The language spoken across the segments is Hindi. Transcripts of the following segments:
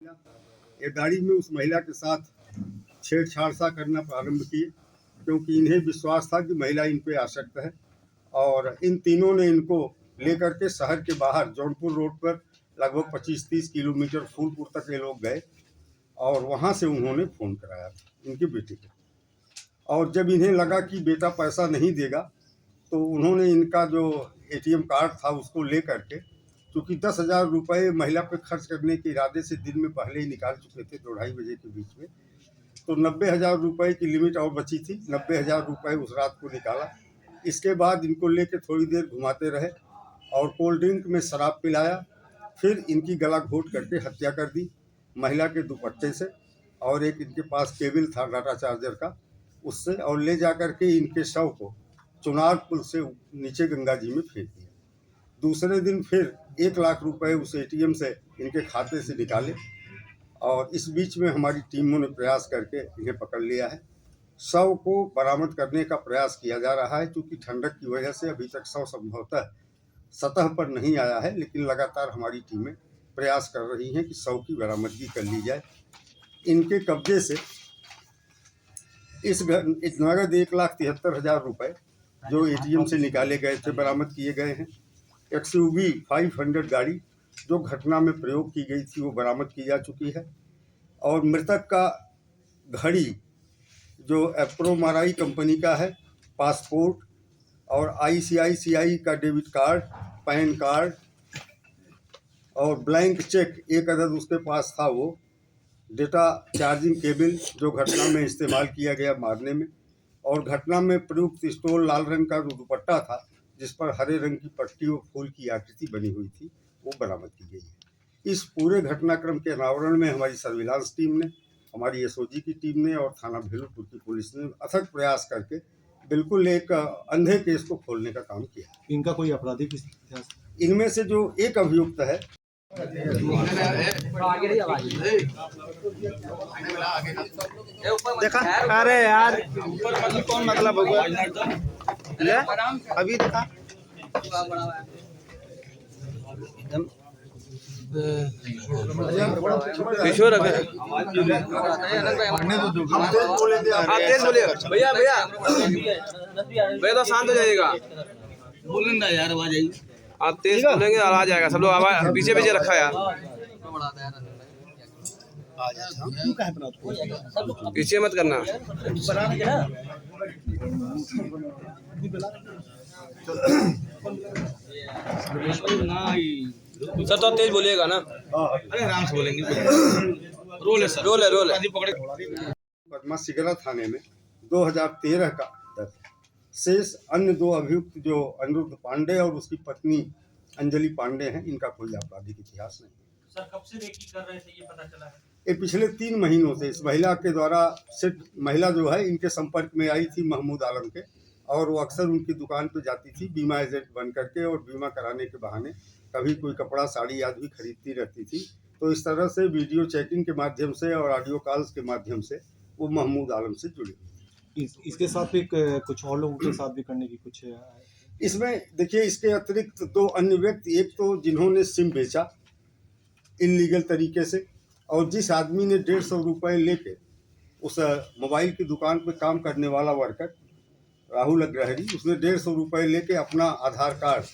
ये गाड़ी में उस महिला के साथ छेड़छाड़ सा करना प्रारंभ किए, क्योंकि इन्हें विश्वास था कि महिला इन पे आसक्त है। और इन तीनों ने इनको लेकर के शहर के बाहर जौनपुर रोड पर लगभग 25-30 किलोमीटर फूलपुर तक ये लोग गए और वहाँ से उन्होंने फ़ोन कराया इनके बेटे को। और जब इन्हें लगा कि बेटा पैसा नहीं देगा, तो उन्होंने इनका जो ATM कार्ड था उसको ले करके, क्योंकि 10,000 रुपये महिला पे खर्च करने के इरादे से दिन में पहले ही निकाल चुके थे 2-2:30 बजे के बीच में, तो 90,000 रुपये की लिमिट और बची थी। 90,000 रुपये उस रात को निकाला। इसके बाद इनको लेके थोड़ी देर घुमाते रहे और कोल्ड ड्रिंक में शराब पिलाया, फिर इनकी गला घोट करके हत्या कर दी महिला के दुपट्टे से, और एक इनके पास केबल था डाटा चार्जर का उससे, और ले जा कर के इनके शव को चुनार पुल से नीचे गंगा जी में फेंक दिया। दूसरे दिन फिर 1 लाख रुपए उस ATM से इनके खाते से निकाले, और इस बीच में हमारी टीमों ने प्रयास करके इन्हें पकड़ लिया है। शव को बरामद करने का प्रयास किया जा रहा है, क्योंकि ठंडक की वजह से अभी तक शव संभवतः सतह पर नहीं आया है, लेकिन लगातार हमारी टीमें प्रयास कर रही हैं कि शव की बरामदगी कर ली जाए। इनके कब्जे से इस नगद 1,73,000 रुपये जो ATM से निकाले गए थे बरामद किए गए हैं। XUV 500 गाड़ी जो घटना में प्रयोग की गई थी वो बरामद की जा चुकी है, और मृतक का घड़ी जो एप्रोमाराई कंपनी का है, पासपोर्ट और ICICI का डेबिट कार्ड, पैन कार्ड और ब्लैंक चेक 1 अदद उसके पास था, वो डेटा चार्जिंग केबल जो घटना में इस्तेमाल किया गया मारने में, और घटना में प्रयुक्त स्टोल लाल रंग का जो दुपट्टा था जिस पर हरे रंग की पट्टी और फूल की आकृति बनी हुई थी, वो बरामद की गई है। इस पूरे घटनाक्रम के अनावरण में हमारी सर्विलांस टीम ने, हमारी SOG की टीम ने और थाना भेलूपुर की पुलिस ने अथक प्रयास करके बिल्कुल एक अंधे केस को खोलने का काम किया। इनका कोई आपराधिक इतिहास? इनमें से जो एक अभियुक्त है, देखा, अरे यार कौन मतलब होगा अभी देखा किशोर भैया भैया भैया तो शांत हो जाइएगा, बोलें ना यार, आवाज आई। आप तेज बोलेंगे और आ जाएगा। सब लोग आवाज पीछे पीछे रखा यार, पीछे मत करना। सर तो तेज बोलिएगा ना। अरे आराम से बोलेंगे। रोल है सर, रोल है, रोल है। पदमा सिगरा थाने में 2013 का दर्ज। शेष अन्य 2 अभियुक्त जो अनिरुद्ध पांडे और उसकी पत्नी अंजलि पांडे हैं, इनका कोई आपराधिक इतिहास नहीं। सर कब से रेकी कर रहे थे ये पता चला है? ये पिछले 3 महीनों से इस महिला के द्वारा सिर्फ महिला जो है इनके संपर्क में आई थी महमूद आलम के, और वो अक्सर उनकी दुकान पे जाती थी बीमा एजेंट बन करके, और बीमा कराने के बहाने कभी कोई कपड़ा साड़ी आदि भी खरीदती रहती थी। तो इस तरह से वीडियो चैटिंग के माध्यम से और ऑडियो कॉल्स के माध्यम से वो महमूद आलम से जुड़ी हुई। इसके साथ भी कुछ और लोगों के साथ भी करने की कुछ इसमें देखिए, इसके अतिरिक्त 2 अन्य व्यक्ति, एक तो जिन्होंने सिम बेचा इनलीगल तरीके से, और जिस आदमी ने 150 रुपये लेके उस मोबाइल की दुकान पे काम करने वाला वर्कर राहुल अग्रहरी, उसने 150 रुपये लेके अपना आधार कार्ड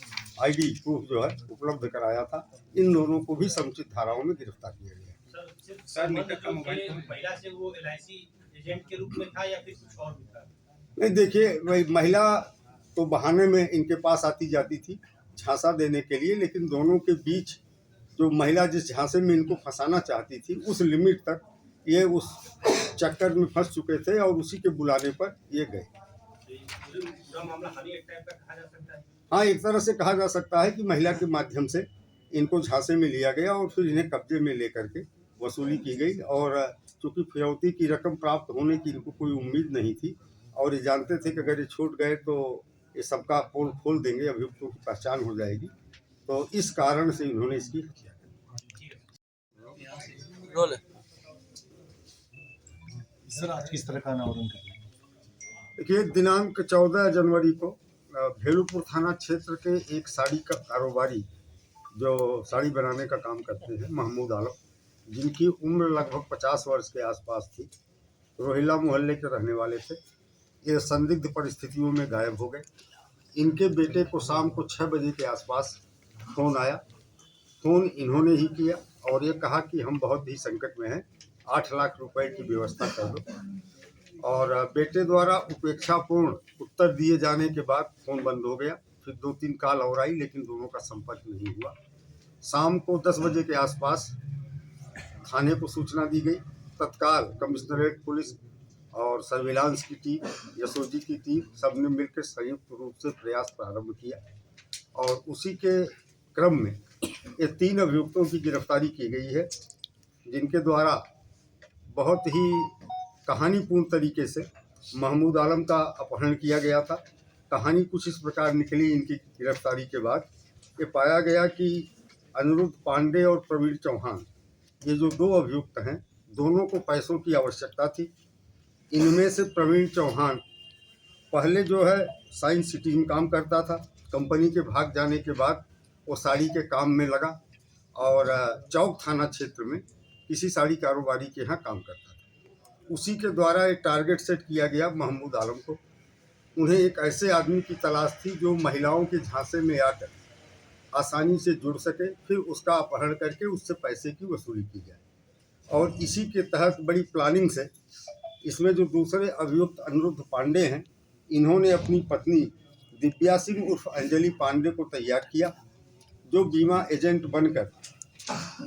ID प्रूफ जो है उपलब्ध कराया था। इन दोनों को भी समुचित धाराओं में गिरफ्तार किया गया। सर मृतक का मोबाइल महिला से वो LIC एजेंट के रूप में था या फिर कुछ और भी था? नहीं, देखिए, वही महिला तो बहाने में इनके पास आती जाती थी झांसा देने के लिए, लेकिन दोनों के बीच जो महिला जिस झांसे में इनको फंसाना चाहती थी उस लिमिट तक ये उस चक्कर में फंस चुके थे, और उसी के बुलाने पर ये गए। हाँ, एक तरह से कहा जा सकता है कि महिला के माध्यम से इनको झांसे में लिया गया और फिर इन्हें कब्जे में लेकर के वसूली की गई, और चूंकि फिरौती की रकम प्राप्त होने की इनको कोई उम्मीद नहीं थी, और ये जानते थे कि अगर ये छूट गए तो ये सबका पोल खोल देंगे, अभियुक्तों की पहचान हो जाएगी, तो इस कारण से इन्होंने इसकी हत्या की। सर आज किस तरह का अनावरण कर? देखिए, दिनांक 14 जनवरी को भेलूपुर थाना क्षेत्र के एक साड़ी का कारोबारी जो साड़ी बनाने का काम करते हैं महमूद आलम, जिनकी उम्र लगभग 50 वर्ष के आसपास थी, रोहिला मोहल्ले के रहने वाले थे। ये संदिग्ध परिस्थितियों में गायब हो गए। इनके बेटे को शाम को 6 बजे के आसपास फ़ोन आया। फ़ोन इन्होंने ही किया और ये कहा कि हम बहुत ही संकट में हैं, 8 लाख रुपए की व्यवस्था कर दो। और बेटे द्वारा उपेक्षापूर्ण उत्तर दिए जाने के बाद फ़ोन बंद हो गया। फिर 2-3 कॉल और आई, लेकिन दोनों का संपर्क नहीं हुआ। शाम को 10 बजे के आसपास थाने को सूचना दी गई। तत्काल कमिश्नरेट पुलिस और सर्विलांस की टीम, यशोजी की टीम, सबने मिलकर संयुक्त रूप से प्रयास प्रारंभ किया और उसी के क्रम में ये 3 अभियुक्तों की गिरफ्तारी की गई है, जिनके द्वारा बहुत ही कहानीपूर्ण तरीके से महमूद आलम का अपहरण किया गया था। कहानी कुछ इस प्रकार निकली इनकी गिरफ्तारी के बाद। ये पाया गया कि अनिरुद्ध पांडे और प्रवीण चौहान, ये जो 2 अभियुक्त हैं, दोनों को पैसों की आवश्यकता थी। इनमें से प्रवीण चौहान पहले जो है साइंस सिटी में काम करता था। कंपनी के भाग जाने के बाद वो साड़ी के काम में लगा और चौक थाना क्षेत्र में किसी साड़ी कारोबारी के यहाँ काम करता था। उसी के द्वारा एक टारगेट सेट किया गया महमूद आलम को। उन्हें एक ऐसे आदमी की तलाश थी जो महिलाओं के झांसे में आकर आसानी से जुड़ सके, फिर उसका अपहरण करके उससे पैसे की वसूली की जाए। और इसी के तहत बड़ी प्लानिंग से इसमें जो दूसरे अभियुक्त अनिरुद्ध पांडे हैं, इन्होंने अपनी पत्नी दिव्या सिंह उर्फ अंजलि पांडे को तैयार किया, जो बीमा एजेंट बनकर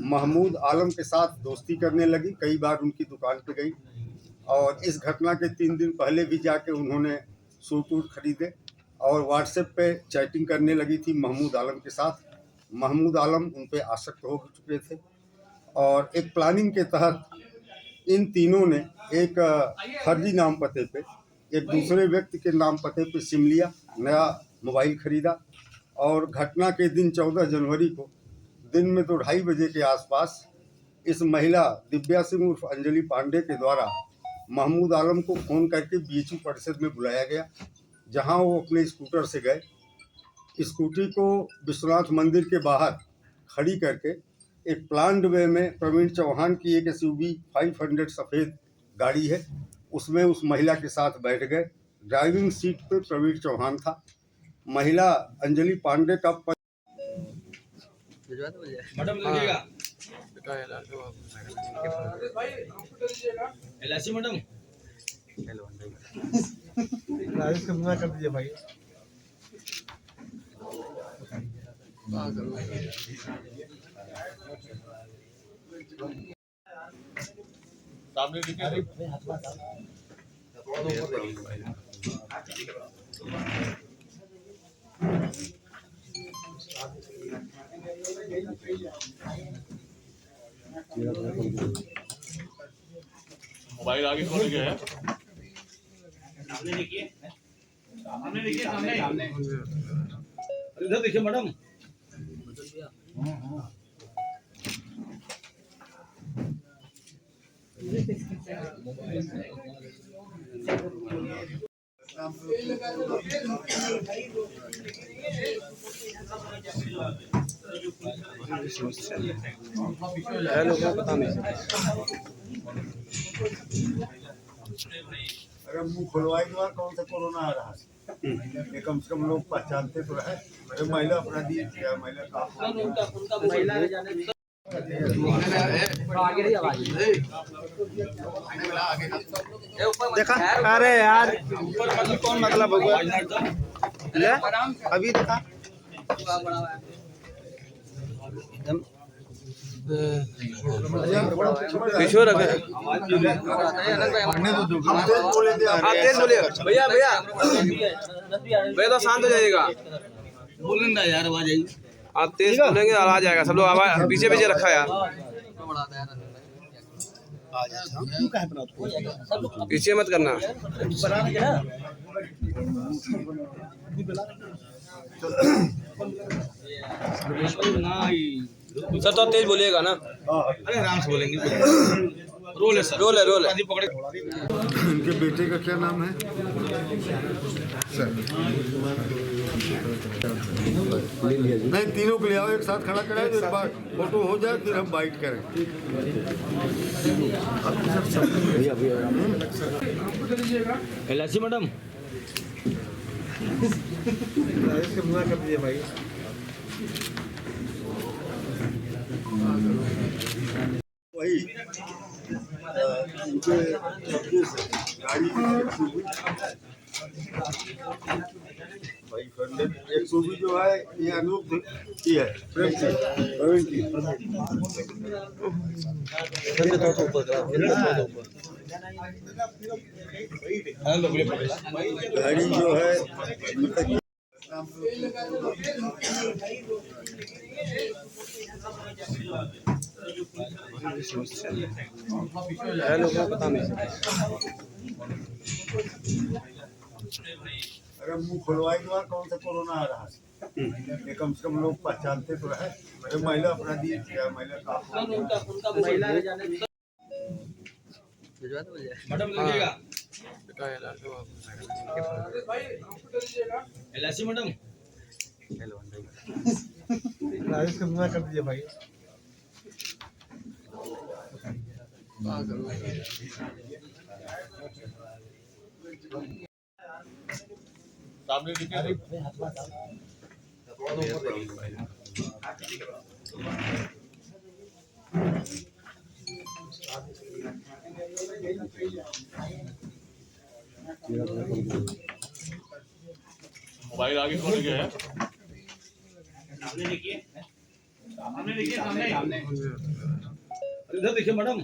महमूद आलम के साथ दोस्ती करने लगी। कई बार उनकी दुकान पर गई और इस घटना के 3 दिन पहले भी जाके उन्होंने सूट वूट खरीदे और व्हाट्सएप पे चैटिंग करने लगी थी महमूद आलम के साथ। महमूद आलम उन पे आसक्त हो चुके थे और एक प्लानिंग के तहत इन तीनों ने एक फर्जी नाम पते पे, एक दूसरे व्यक्ति के नाम पते पे सिम लिया, नया मोबाइल खरीदा और घटना के दिन 14 जनवरी को दिन में 2-2:30 बजे के आसपास इस महिला दिव्या सिंह उर्फ अंजलि पांडे के द्वारा महमूद आलम को फ़ोन करके बीएचयू परिषद में बुलाया गया, जहां वो अपने स्कूटर से गए। स्कूटी को विश्वनाथ मंदिर के बाहर खड़ी करके एक प्लान्ड वे में प्रवीण चौहान की एक SUV 500 सफ़ेद गाड़ी है, उसमें उस महिला के साथ बैठ गए। ड्राइविंग सीट पे प्रवीण चौहान था। महिला अंजलि पांडे का मैडम लीजिएगा LIC मैडम कर दीजिए भाई। सामने देखिए मोबाइल आगे कौन गया है? सामने देखिए, सामने इधर देखिए मैडम। अगर मुंह खुलवाई के बाद कौन सा कोरोना आ रहा है, ये कम से कम लोग पहचानते तो है। अरे महिला अपराधी है, महिला देखा? अरे यार कौन मतलब होगा अभी देखा पीछे रखे भैया भैया भैया तो शांत हो जाइएगा। बोलें ना यार, आवाज आई। आप तेज बोलेंगे और आ जाएगा सब लोग। आवाज पीछे पीछे रखा यार, पीछे मत करना। सर तो तेज बोलिएगा ना। हाँ। अरे आराम से बोलेंगे। रोल है सर, रोल है, रोल है। आदि पकड़े। इनके बेटे का क्या नाम है? नहीं, तीनों को ले आओ, एक साथ खड़ा कराए, एक बार फोटो हो जाए फिर हम बाइट करें। एलआईसी मैडम राजेश का बीमा कर दीजिए भाई। वही इनके कब्जे से गाड़ी भाई फंडन 120 जो है ये अनूप की है, प्रेम की, प्रवीण की। गाड़ी जो है अरे मुंह खुलवाई के बाद कौन सा कोरोना आ रहा है, ये कम से कम लोग पहचानते तो रहे। अरे महिला अपराधी क्या महिला का मैडम लीजिएगा एलआईसी मैडम राजेश का बीमा कर दीजिए भाई। सामने लीजिए मोबाइल आगे खोल गया है। सामने देखिए इधर देखिए मैडम।